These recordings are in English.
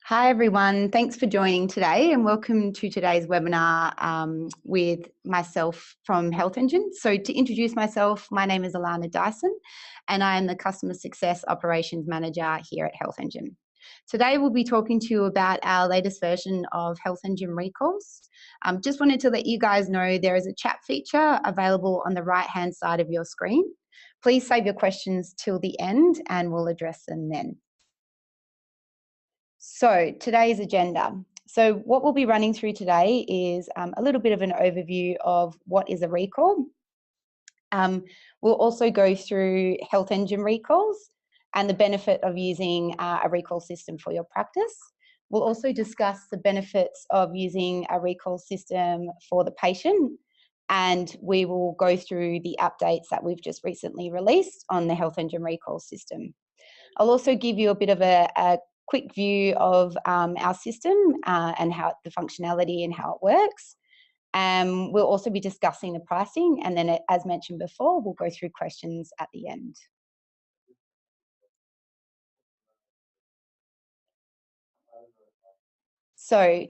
Hi everyone, thanks for joining today and welcome to today's webinar with myself from Health Engine. So to introduce myself, my name is Alana Dyson and I am the Customer Success Operations Manager here at Health Engine. Today we'll be talking to you about our latest version of Health Engine Recalls. Just wanted to let you guys know there is a chat feature available on the right hand side of your screen. Please save your questions till the end and we'll address them then. So today's agenda. So what we'll be running through today is a little bit of an overview of what is a recall. We'll also go through Health Engine recalls and the benefit of using a recall system for your practice. We'll also discuss the benefits of using a recall system for the patient, and we will go through the updates that we've just recently released on the Health Engine recall system. I'll also give you a bit of a quick view of our system and how the functionality and how it works. We'll also be discussing the pricing, and then as mentioned before, we'll go through questions at the end. So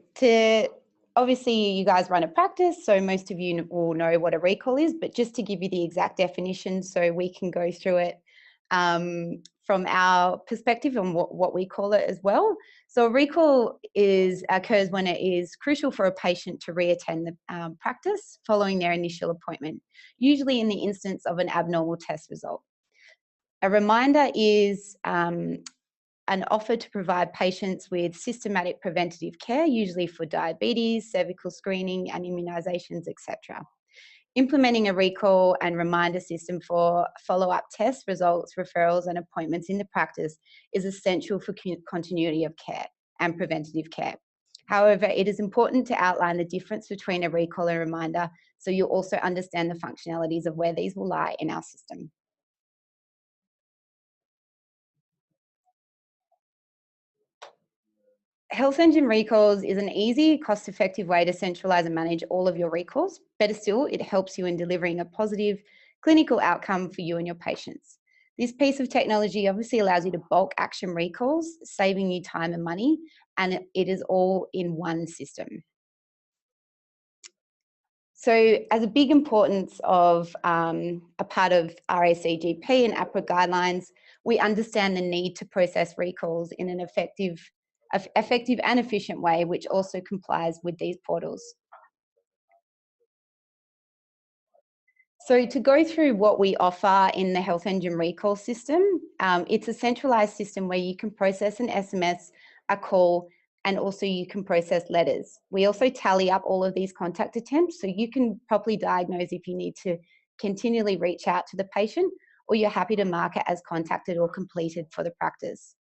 obviously you guys run a practice, so most of you will know what a recall is, but just to give you the exact definition so we can go through it from our perspective and what we call it as well. So a recall occurs when it is crucial for a patient to reattend the practice following their initial appointment, usually in the instance of an abnormal test result. A reminder is an offer to provide patients with systematic preventative care, usually for diabetes, cervical screening and immunisations, etc. Implementing a recall and reminder system for follow-up test results, referrals and appointments in the practice is essential for continuity of care and preventative care. However, it is important to outline the difference between a recall and reminder so you also understand the functionalities of where these will lie in our system. Health Engine Recalls is an easy, cost-effective way to centralise and manage all of your recalls. Better still, it helps you in delivering a positive clinical outcome for you and your patients. This piece of technology obviously allows you to bulk action recalls, saving you time and money, and it is all in one system. So as a big importance of a part of RACGP and APRA guidelines, we understand the need to process recalls in an effective and efficient way, which also complies with these portals. So to go through what we offer in the Health Engine recall system, it's a centralised system where you can process an SMS, a call, and also you can process letters. We also tally up all of these contact attempts so you can properly diagnose if you need to continually reach out to the patient or you're happy to mark it as contacted or completed for the practice.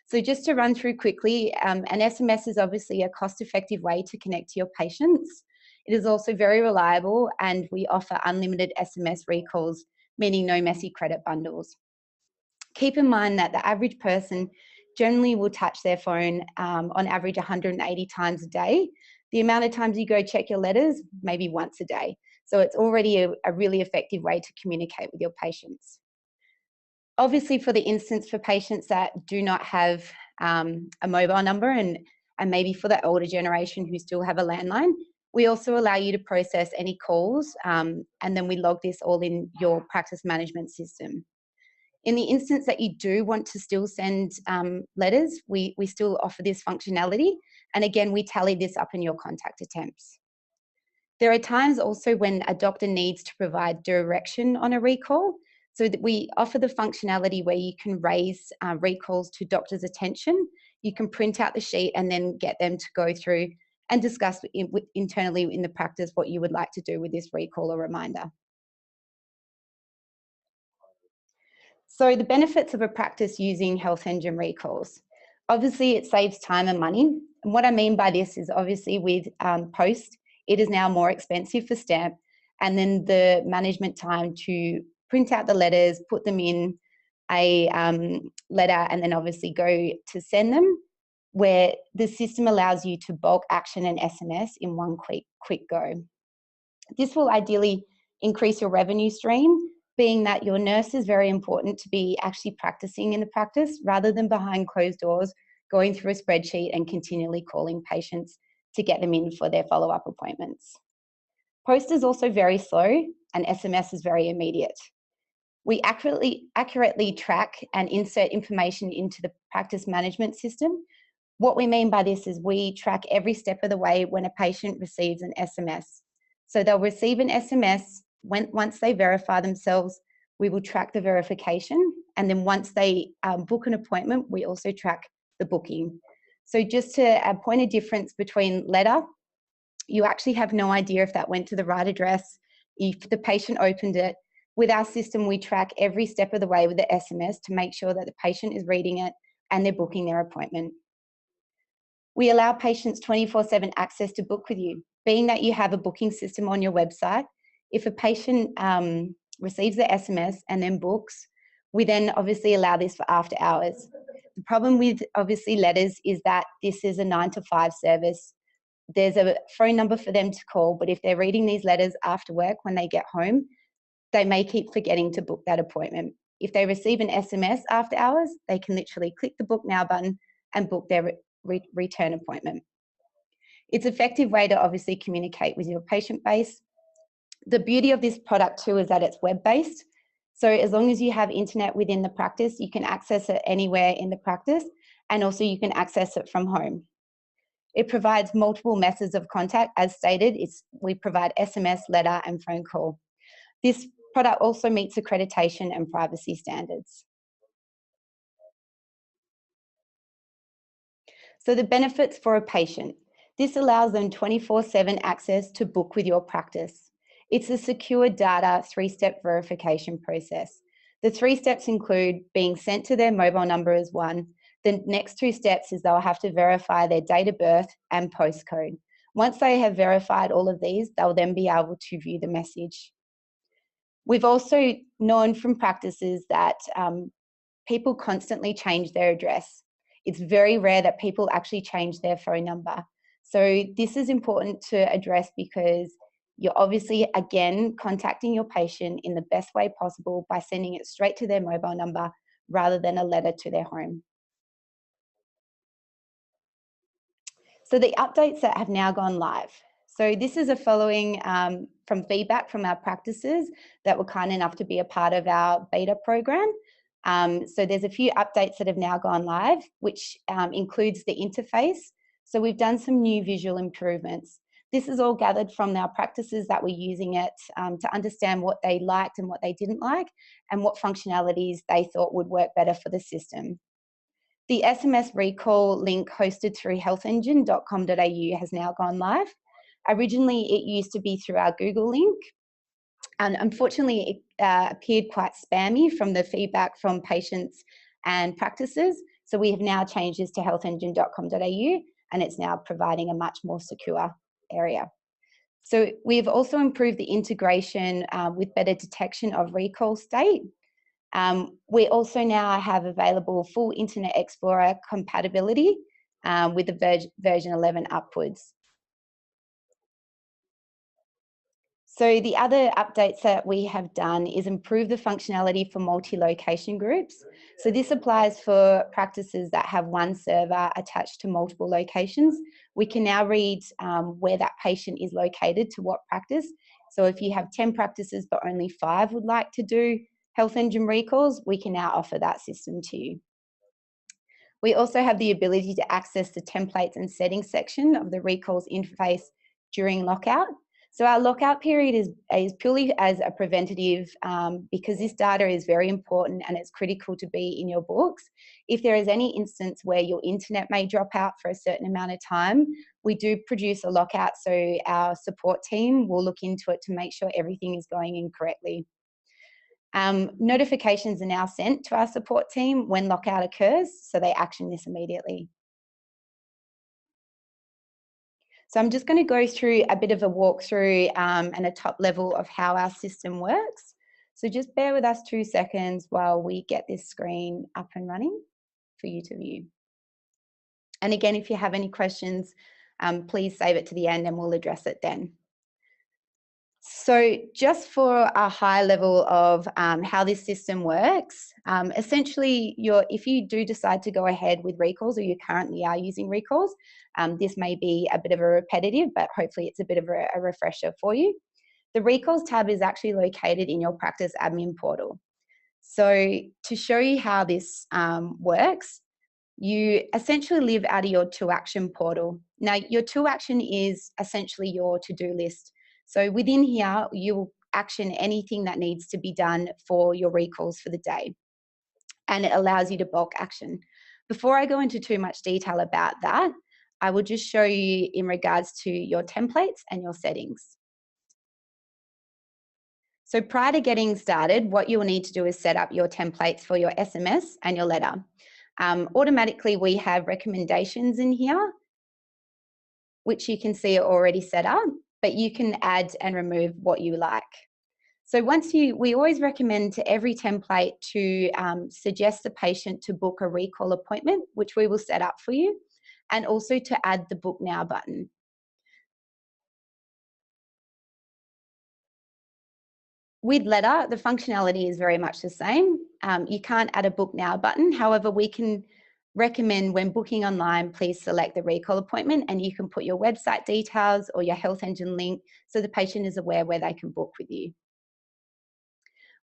So just to run through quickly, an SMS is obviously a cost-effective way to connect to your patients. It is also very reliable and we offer unlimited SMS recalls, meaning no messy credit bundles. Keep in mind that the average person generally will touch their phone on average 180 times a day. The amount of times you go check your letters, maybe once a day. So it's already a really effective way to communicate with your patients. Obviously, for the instance for patients that do not have a mobile number and maybe for the older generation who still have a landline, we also allow you to process any calls and then we log this all in your practice management system. In the instance that you do want to still send letters, we still offer this functionality. And again, we tally this up in your contact attempts. There are times also when a doctor needs to provide direction on a recall, so that we offer the functionality where you can raise recalls to doctors' attention. You can print out the sheet and then get them to go through and discuss internally in the practice what you would like to do with this recall or reminder. So the benefits of a practice using Health Engine recalls. Obviously, it saves time and money. And what I mean by this is obviously with post, it is now more expensive for stamp, and then the management time to print out the letters, put them in a letter, and then obviously go to send them, where the system allows you to bulk action an SMS in one quick go. This will ideally increase your revenue stream, being that your nurse is very important to be actually practicing in the practice rather than behind closed doors, going through a spreadsheet and continually calling patients to get them in for their follow-up appointments. Post is also very slow and SMS is very immediate. We accurately track and insert information into the practice management system. What we mean by this is we track every step of the way when a patient receives an SMS. So they'll receive an SMS. Once they verify themselves, we will track the verification. And then once they book an appointment, we also track the booking. So just to point a difference between letter, you actually have no idea if that went to the right address, if the patient opened it. With our system, we track every step of the way with the SMS to make sure that the patient is reading it and they're booking their appointment. We allow patients 24/7 access to book with you. Being that you have a booking system on your website, if a patient receives the SMS and then books, we then obviously allow this for after hours. The problem with obviously letters is that this is a 9 to 5 service. There's a phone number for them to call, but if they're reading these letters after work when they get home, they may keep forgetting to book that appointment. If they receive an SMS after hours, they can literally click the book now button and book their return appointment. It's an effective way to obviously communicate with your patient base. The beauty of this product too is that it's web-based. So as long as you have internet within the practice, you can access it anywhere in the practice, and also you can access it from home. It provides multiple methods of contact. As stated, we provide SMS, letter, and phone call. This product also meets accreditation and privacy standards. So the benefits for a patient. This allows them 24/7 access to book with your practice. It's a secure data 3-step verification process. The 3 steps include being sent to their mobile number as one. The next 2 steps is they'll have to verify their date of birth and postcode. Once they have verified all of these, they'll then be able to view the message. We've also known from practices that people constantly change their address. It's very rare that people actually change their phone number. So this is important to address because you're obviously, again, contacting your patient in the best way possible by sending it straight to their mobile number rather than a letter to their home. So the updates that have now gone live. So this is a following from feedback from our practices that were kind enough to be a part of our beta program. So there's a few updates that have now gone live, which includes the interface. So we've done some new visual improvements. This is all gathered from our practices that were using it to understand what they liked and what they didn't like, and what functionalities they thought would work better for the system. The SMS recall link hosted through healthengine.com.au has now gone live. Originally, it used to be through our Google link, and unfortunately, it appeared quite spammy from the feedback from patients and practices. So we have now changed this to healthengine.com.au, and it's now providing a much more secure area. So we've also improved the integration with better detection of recall state. We also now have available full Internet Explorer compatibility with the version 11 upwards. So the other updates that we have done is improve the functionality for multi-location groups. So this applies for practices that have one server attached to multiple locations. We can now read where that patient is located to what practice. So if you have 10 practices but only 5 would like to do Health Engine recalls, we can now offer that system to you. We also have the ability to access the templates and settings section of the recalls interface during lockout. So our lockout period is purely as a preventative because this data is very important and it's critical to be in your books. If there is any instance where your internet may drop out for a certain amount of time, we do produce a lockout, so our support team will look into it to make sure everything is going in correctly. Notifications are now sent to our support team when lockout occurs, so they action this immediately. So I'm just going to go through a bit of a walkthrough and a top level of how our system works. So just bear with us 2 seconds while we get this screen up and running for you to view. And again, if you have any questions, please save it to the end and we'll address it then. So just for a high level of how this system works, essentially if you do decide to go ahead with recalls, or you currently are using recalls, this may be a bit of a repetitive, but hopefully it's a bit of a refresher for you. The recalls tab is actually located in your practice admin portal. So to show you how this works, you essentially live out of your to action portal. Now, your to action is essentially your to-do list. So within here, you will action anything that needs to be done for your recalls for the day, and it allows you to bulk action. Before I go into too much detail about that, I will just show you in regards to your templates and your settings. So prior to getting started, what you will need to do is set up your templates for your SMS and your letter. Automatically, we have recommendations in here, which you can see are already set up, but you can add and remove what you like. So we always recommend to every template to suggest the patient to book a recall appointment, which we will set up for you, and also to add the book now button. With letter, the functionality is very much the same. You can't add a book now button. However, we can recommend when booking online, please select the recall appointment, and you can put your website details or your Health Engine link so the patient is aware where they can book with you.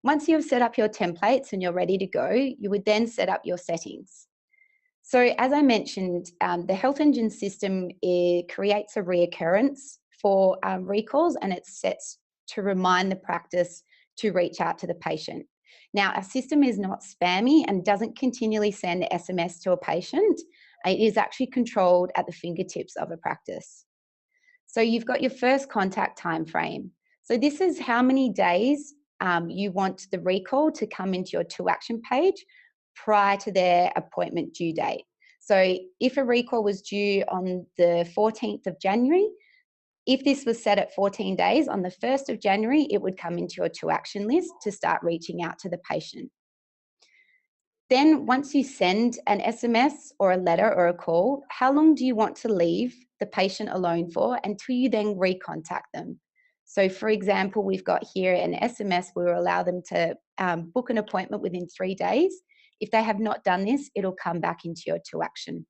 Once you've set up your templates and you're ready to go, you would then set up your settings. So as I mentioned, the Health Engine system creates a reoccurrence for recalls, and it's set to remind the practice to reach out to the patient. Now, our system is not spammy and doesn't continually send SMS to a patient. It is actually controlled at the fingertips of a practice. So you've got your first contact time frame. So this is how many days you want the recall to come into your to action page prior to their appointment due date. So if a recall was due on the 14th of January, if this was set at 14 days, on the 1st of January, it would come into your to action list to start reaching out to the patient. Then once you send an SMS or a letter or a call, how long do you want to leave the patient alone for until you then recontact them? So for example, we've got here an SMS, we will allow them to book an appointment within 3 days. If they have not done this, it'll come back into your to action.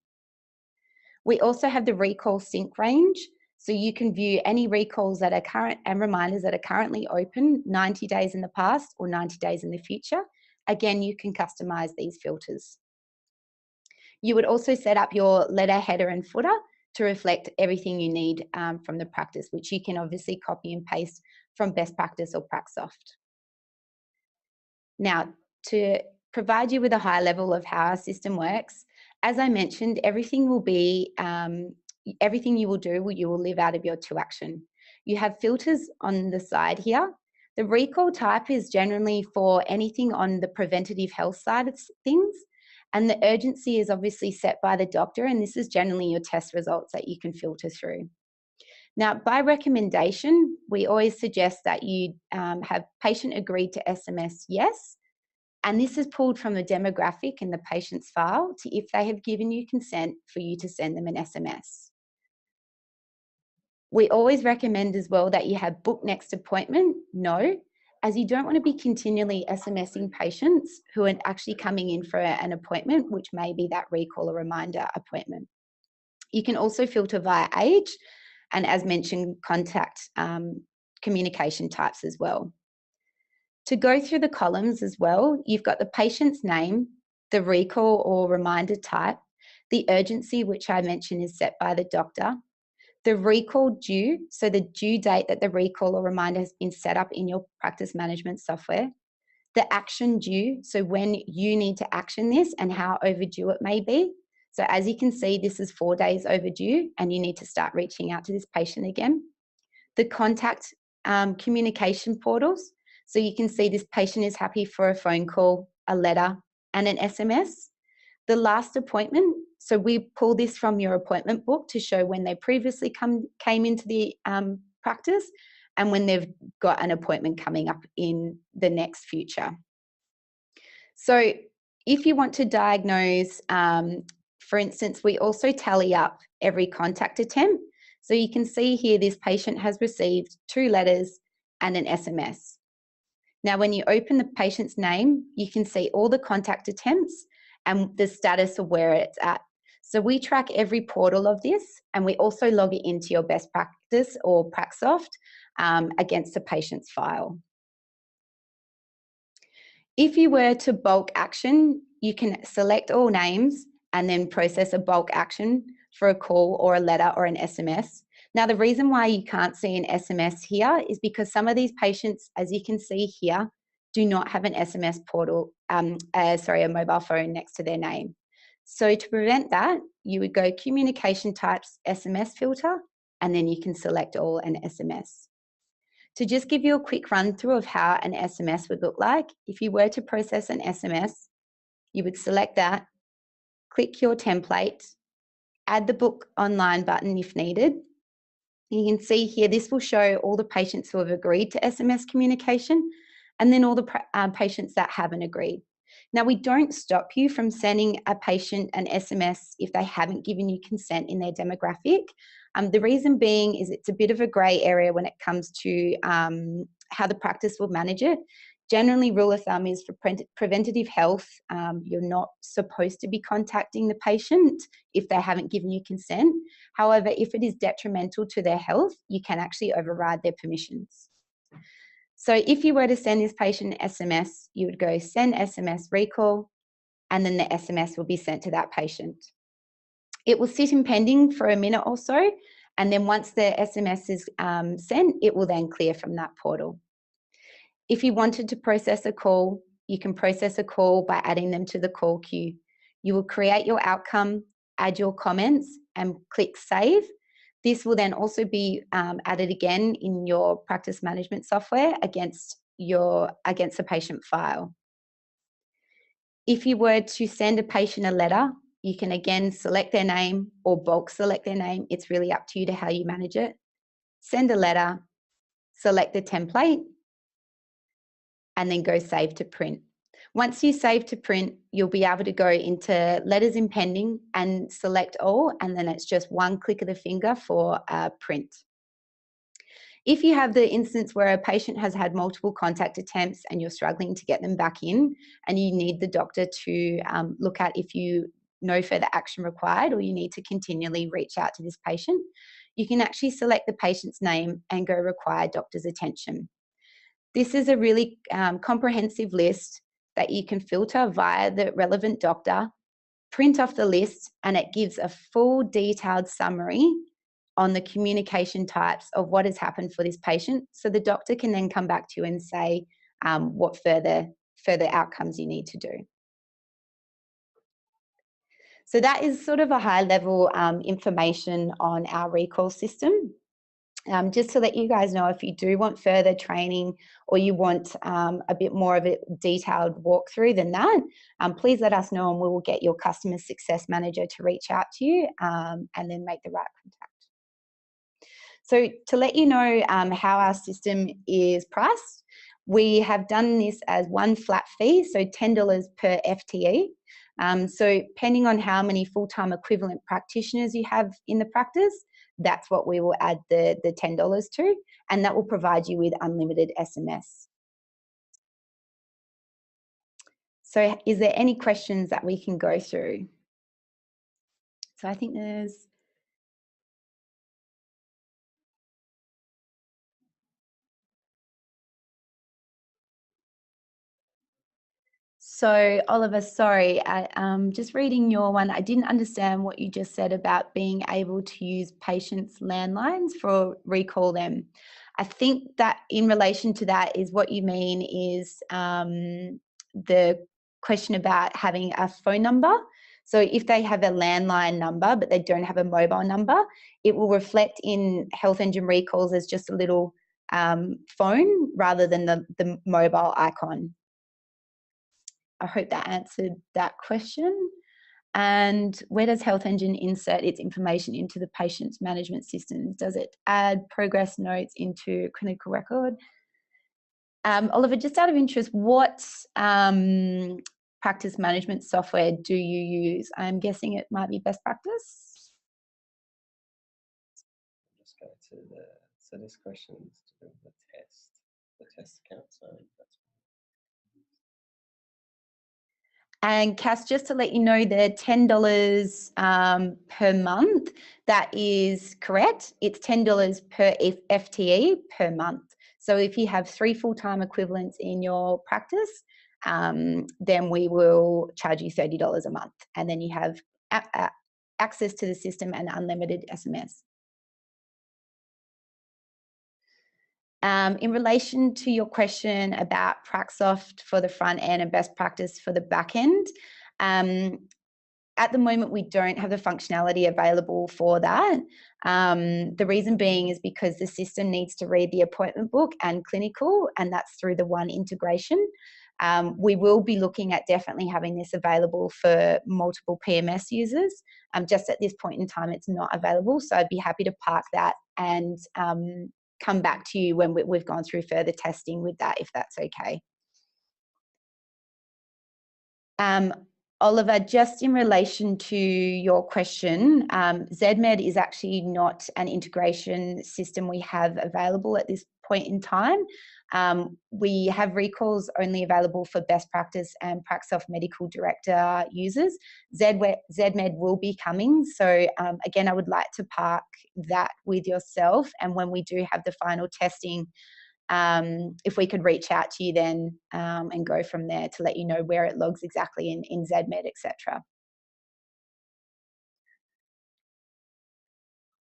We also have the recall sync range. So you can view any recalls that are current and reminders that are currently open 90 days in the past or 90 days in the future. Again, you can customize these filters. You would also set up your letter, header, and footer to reflect everything you need from the practice, which you can obviously copy and paste from Best Practice or Praxsoft. Now, to provide you with a high level of how our system works, as I mentioned, everything will be everything you will do, you will live out of your to action. You have filters on the side here. The recall type is generally for anything on the preventative health side of things, and the urgency is obviously set by the doctor, and this is generally your test results that you can filter through. Now, by recommendation, we always suggest that you have patient agreed to SMS yes, and this is pulled from the demographic in the patient's file to if they have given you consent for you to send them an SMS. We always recommend as well that you have book next appointment, no, as you don't want to be continually SMSing patients who are actually coming in for an appointment, which may be that recall or reminder appointment. You can also filter via age and, as mentioned, contact communication types as well. To go through the columns as well, you've got the patient's name, the recall or reminder type, the urgency, which I mentioned is set by the doctor, the recall due, so the due date that the recall or reminder has been set up in your practice management software, the action due, so when you need to action this and how overdue it may be. So as you can see, this is 4 days overdue and you need to start reaching out to this patient again. The contact communication portals, so you can see this patient is happy for a phone call, a letter, and an SMS. The last appointment, so we pull this from your appointment book to show when they previously came into the practice and when they've got an appointment coming up in the next future. So if you want to diagnose, for instance, we also tally up every contact attempt. So you can see here this patient has received 2 letters and an SMS. Now, when you open the patient's name, you can see all the contact attempts and the status of where it's at. So we track every portal of this, and we also log it into your best practice or Praxsoft against the patient's file. If you were to bulk action, you can select all names and then process a bulk action for a call or a letter or an SMS. Now, the reason why you can't see an SMS here is because some of these patients, as you can see here, do not have an SMS portal, a mobile phone next to their name. So to prevent that, you would go communication types, SMS filter, and then you can select all and SMS. To just give you a quick run through of how an SMS would look like, if you were to process an SMS, you would select that, click your template, add the book online button if needed. You can see here, this will show all the patients who have agreed to SMS communication and then all the patients that haven't agreed. Now, we don't stop you from sending a patient an SMS if they haven't given you consent in their demographic. The reason being is it's a bit of a grey area when it comes to how the practice will manage it. Generally, rule of thumb is for preventative health, you're not supposed to be contacting the patient if they haven't given you consent. However, if it is detrimental to their health, you can actually override their permissions. So if you were to send this patient an SMS, you would go send SMS recall, and then the SMS will be sent to that patient. It will sit in pending for a minute or so, and then once the SMS is sent, it will then clear from that portal. If you wanted to process a call, you can process a call by adding them to the call queue. You will create your outcome, add your comments, and click save. This will then also be added again in your practice management software against the patient file. If you were to send a patient a letter, you can again select their name or bulk select their name. It's really up to you to how you manage it. Send a letter, select the template, and then go save to print. Once you save to print, you'll be able to go into letters in pending and select all, and then it's just one click of the finger for print. If you have the instance where a patient has had multiple contact attempts and you're struggling to get them back in and you need the doctor to look at if you no further action required or you need to continually reach out to this patient, you can actually select the patient's name and go require doctor's attention. This is a really comprehensive list that you can filter via the relevant doctor, print off the list, and it gives a full detailed summary on the communication types of what has happened for this patient. So the doctor can then come back to you and say what further outcomes you need to do. So that is sort of a high level information on our recall system. Just to let you guys know, if you do want further training or you want a bit more of a detailed walkthrough than that, please let us know and we will get your customer success manager to reach out to you and then make the right contact. So to let you know how our system is priced, we have done this as one flat fee, so $10 per FTE. So depending on how many full-time equivalent practitioners you have in the practice, that's what we will add the $10 to, and that will provide you with unlimited SMS. So is there any questions that we can go through? So I think there's... So Oliver, sorry, just reading your one, I didn't understand what you just said about being able to use patients' landlines for recall them. I think that in relation to that is what you mean is the question about having a phone number. So if they have a landline number, but they don't have a mobile number, it will reflect in Health Engine recalls as just a little phone rather than the mobile icon. I hope that answered that question. And where does Health Engine insert its information into the patient's management systems? Does it add progress notes into clinical record? Oliver, just out of interest, what practice management software do you use? I'm guessing it might be best practice. Just go to so this question is to do with the test. the test account. So that's. And Cass, just to let you know, the $10 per month, that is correct. It's $10 per FTE per month. So if you have 3 full-time equivalents in your practice, then we will charge you $30 a month. And then you have access to the system and unlimited SMS. In relation to your question about Praxsoft for the front end and best practice for the back end, at the moment we don't have the functionality available for that. The reason being is because the system needs to read the appointment book and clinical, and that's through the One integration. We will be looking at definitely having this available for multiple PMS users. Just at this point in time, it's not available, so I'd be happy to park that and come back to you when we've gone through further testing with that, if that's okay. Oliver, just in relation to your question, ZMed is actually not an integration system we have available at this point in time. We have recalls only available for best practice and Praxsoft Medical Director users. ZMed will be coming. So again, I would like to park that with yourself. And when we do have the final testing, if we could reach out to you then and go from there to let you know where it logs exactly in ZMed, etc.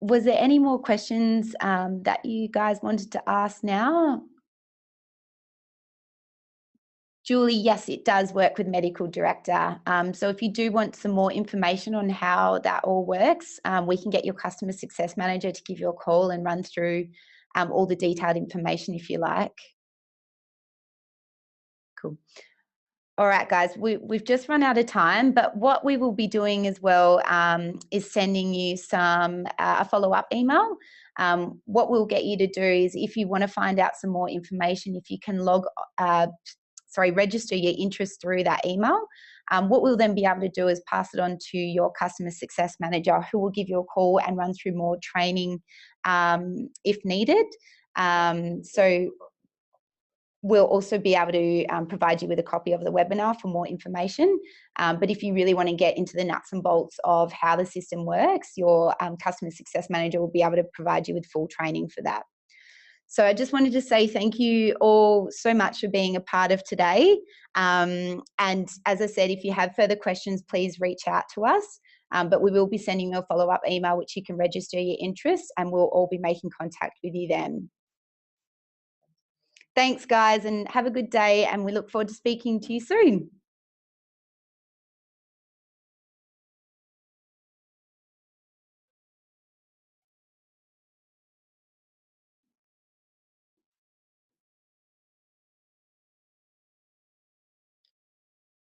Was there any more questions that you guys wanted to ask now? Julie, yes, it does work with Medical Director. So if you do want some more information on how that all works, we can get your Customer Success Manager to give you a call and run through all the detailed information if you like. Cool. All right, guys, we've just run out of time, but what we will be doing as well is sending you a follow-up email. What we'll get you to do is, if you want to find out some more information, if you can register your interest through that email. What we'll then be able to do is pass it on to your Customer Success Manager, who will give you a call and run through more training if needed. So we'll also be able to provide you with a copy of the webinar for more information. But if you really want to get into the nuts and bolts of how the system works, your Customer Success Manager will be able to provide you with full training for that. So I just wanted to say thank you all so much for being a part of today. And as I said, if you have further questions, please reach out to us. But we will be sending you a follow-up email, which you can register your interest, and we'll all be making contact with you then. Thanks, guys, and have a good day, and we look forward to speaking to you soon.